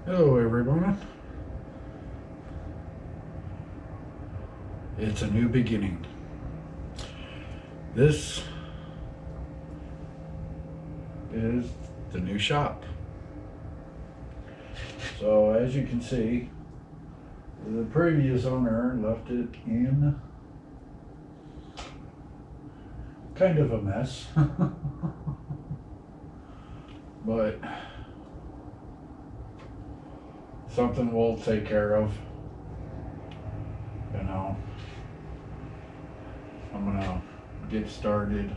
Hello everyone. It's a new beginning. This is the new shop. So as you can see, the previous owner left it in kind of a mess. But something we'll take care of. You know, I'm gonna get started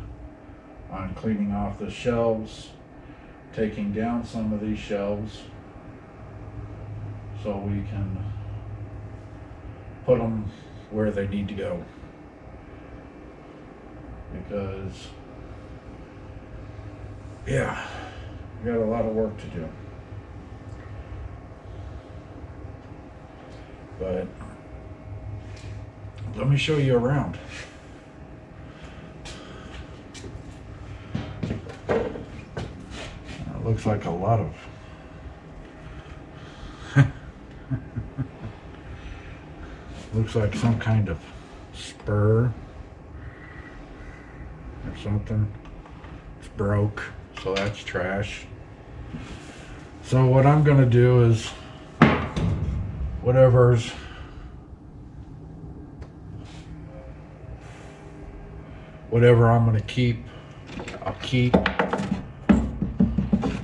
on cleaning off the shelves, taking down some of these shelves so we can put them where they need to go, because yeah, we got a lot of work to do. But let me show you around. It looks like a lot of looks like some kind of spur or something. It's broke, so that's trash. So what I'm gonna do is whatever I'm gonna keep, I'll keep. And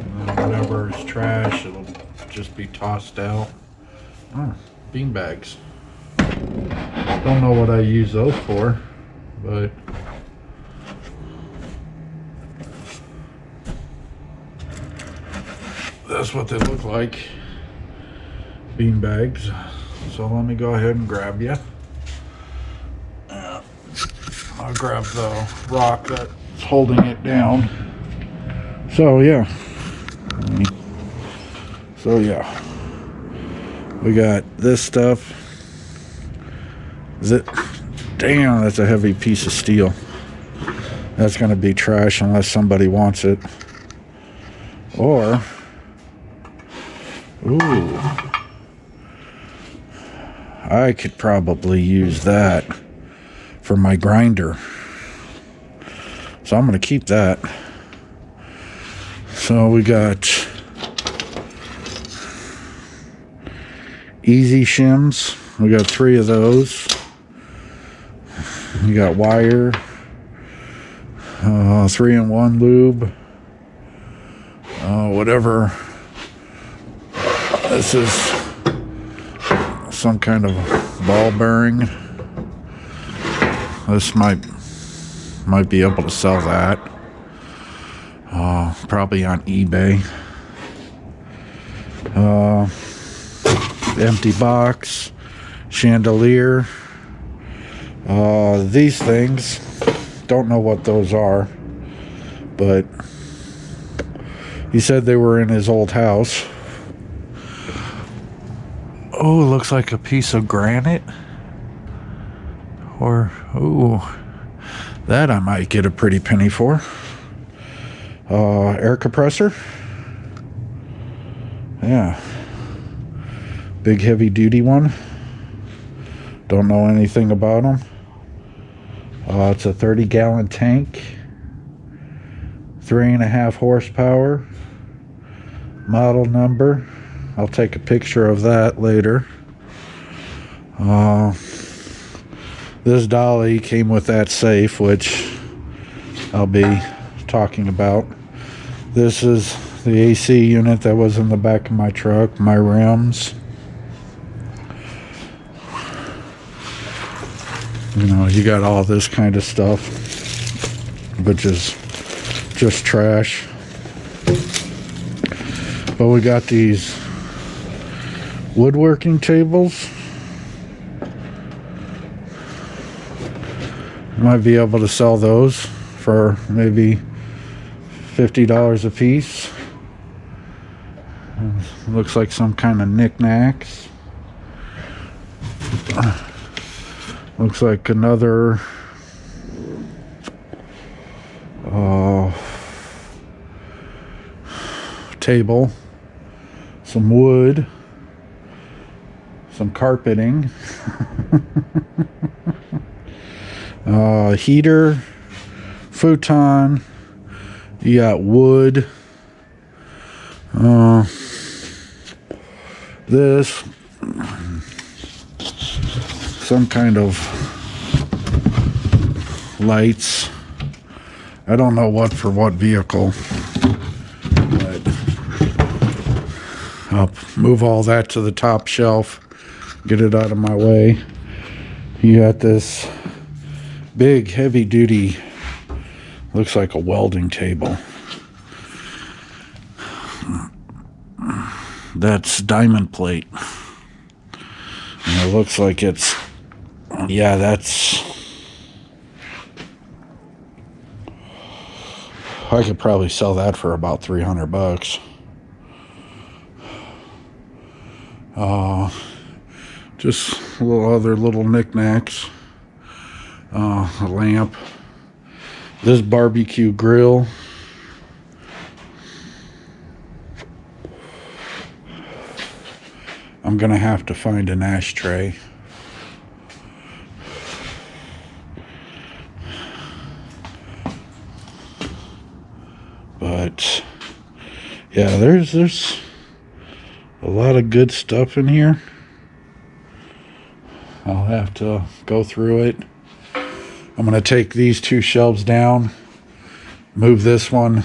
then whatever is trash, it'll just be tossed out. Oh, bean bags. Don't know what I use those for, but that's what they look like. Bean bags. So let me go ahead and grab you. I'll grab the rock that's holding it down. So yeah. We got this stuff. Damn, that's a heavy piece of steel. That's gonna be trash unless somebody wants it. Or, ooh, I could probably use that for my grinder. So I'm gonna keep that. So we got easy shims. We got 3 of those. We got wire, 3-in-1 lube, whatever. This is some kind of ball bearing. This might be able to sell that. Probably on eBay. Empty box, chandelier. These things, don't know what those are, but he said they were in his old house. Oh, it looks like a piece of granite. Or, ooh, that I might get a pretty penny for. Air compressor. Yeah. Big heavy duty one. Don't know anything about them. It's a 30-gallon tank. 3.5 horsepower. Model number. I'll take a picture of that later. This dolly came with that safe, which I'll be talking about. This is the AC unit that was in the back of my truck, my rims. You know, you got all this kind of stuff, which is just trash. But we got these woodworking tables. Might be able to sell those for maybe $50 a piece. Looks like some kind of knickknacks. Looks like another table. some wood, some carpeting, heater, futon. You got wood. This, some kind of lights. I don't know what for what vehicle, but I'll move all that to the top shelf, get it out of my way. You got this big heavy duty, looks like a welding table. That's diamond plate. And it looks like it's, yeah, that's, I could probably sell that for about $300. Just other little knickknacks. A lamp. This barbecue grill. I'm gonna have to find an ashtray. But yeah, there's a lot of good stuff in here. I'll have to go through it. I'm gonna take these two shelves down, move this one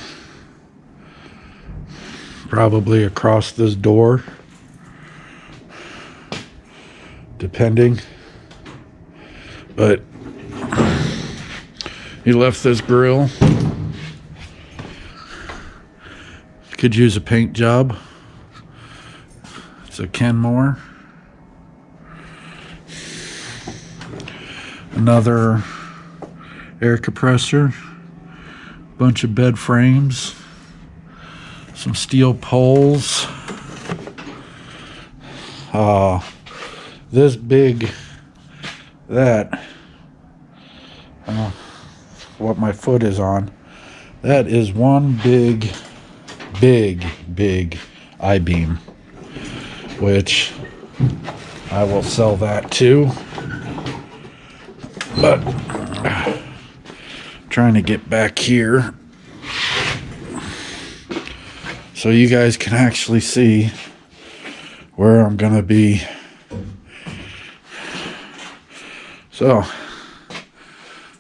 probably across this door, depending. But he left this grill. Could use a paint job. It's a Kenmore. Another air compressor. Bunch of bed frames. Some steel poles. This big, what my foot is on, that is one big I-beam, which I will sell that too. But trying to get back here so you guys can actually see where I'm gonna be. So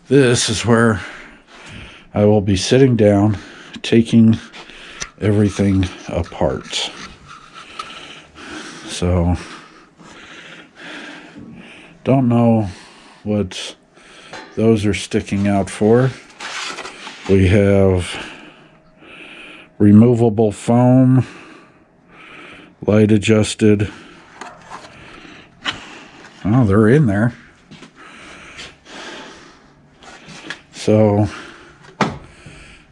this is where I will be sitting down, taking everything apart. So don't know what those are sticking out for. We have removable foam, light adjusted. Oh, they're in there. So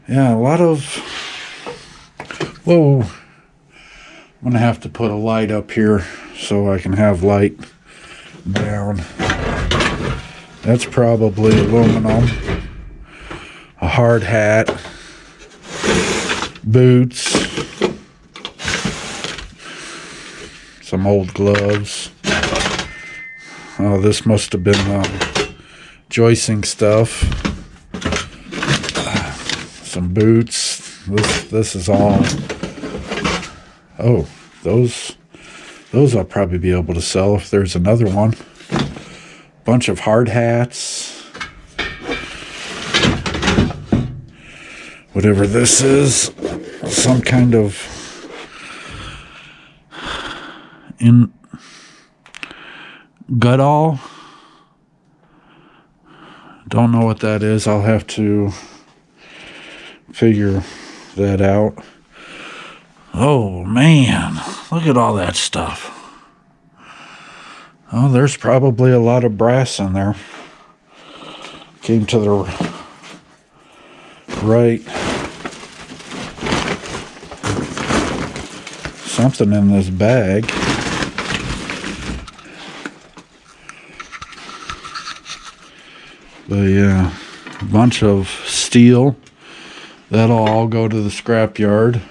yeah, a lot of, whoa, I'm gonna have to put a light up here so I can have light down. That's probably aluminum. A hard hat, boots, some old gloves. Oh, this must have been joisting stuff. Some boots. This is all. Oh, those I'll probably be able to sell if there's another one. Bunch of hard hats. Whatever this is, some kind of Goodall. Don't know what that is. I'll have to figure that out. Oh man, look at all that stuff. Oh, there's probably a lot of brass in there. Came to the right. Something in this bag. But yeah, a bunch of steel. That'll all go to the scrap yard.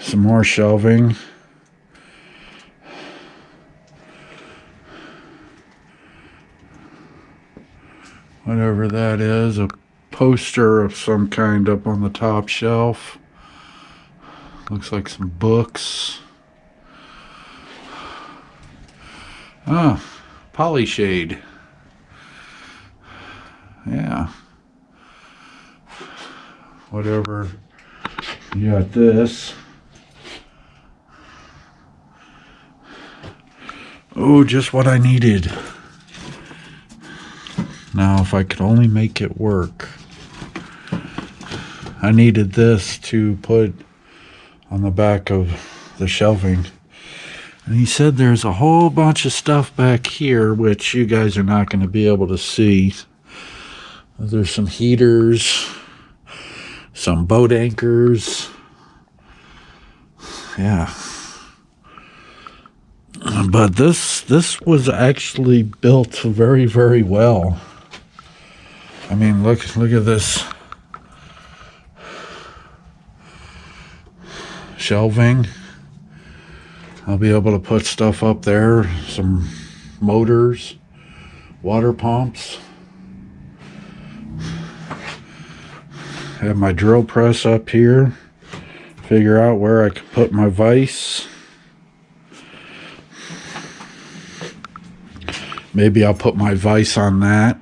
Some more shelving. Whatever that is, a poster of some kind up on the top shelf. Looks like some books. Ah, Polyshade. Yeah. Whatever. You got this. Oh, just what I needed. Now, if I could only make it work. I needed this to put on the back of the shelving. And he said there's a whole bunch of stuff back here, which you guys are not going to be able to see. There's some heaters, some boat anchors. Yeah. But this was actually built very, very well. I mean, look at this shelving. I'll be able to put stuff up there, some motors, water pumps. Have my drill press up here. Figure out where I can put my vise. Maybe I'll put my vise on that.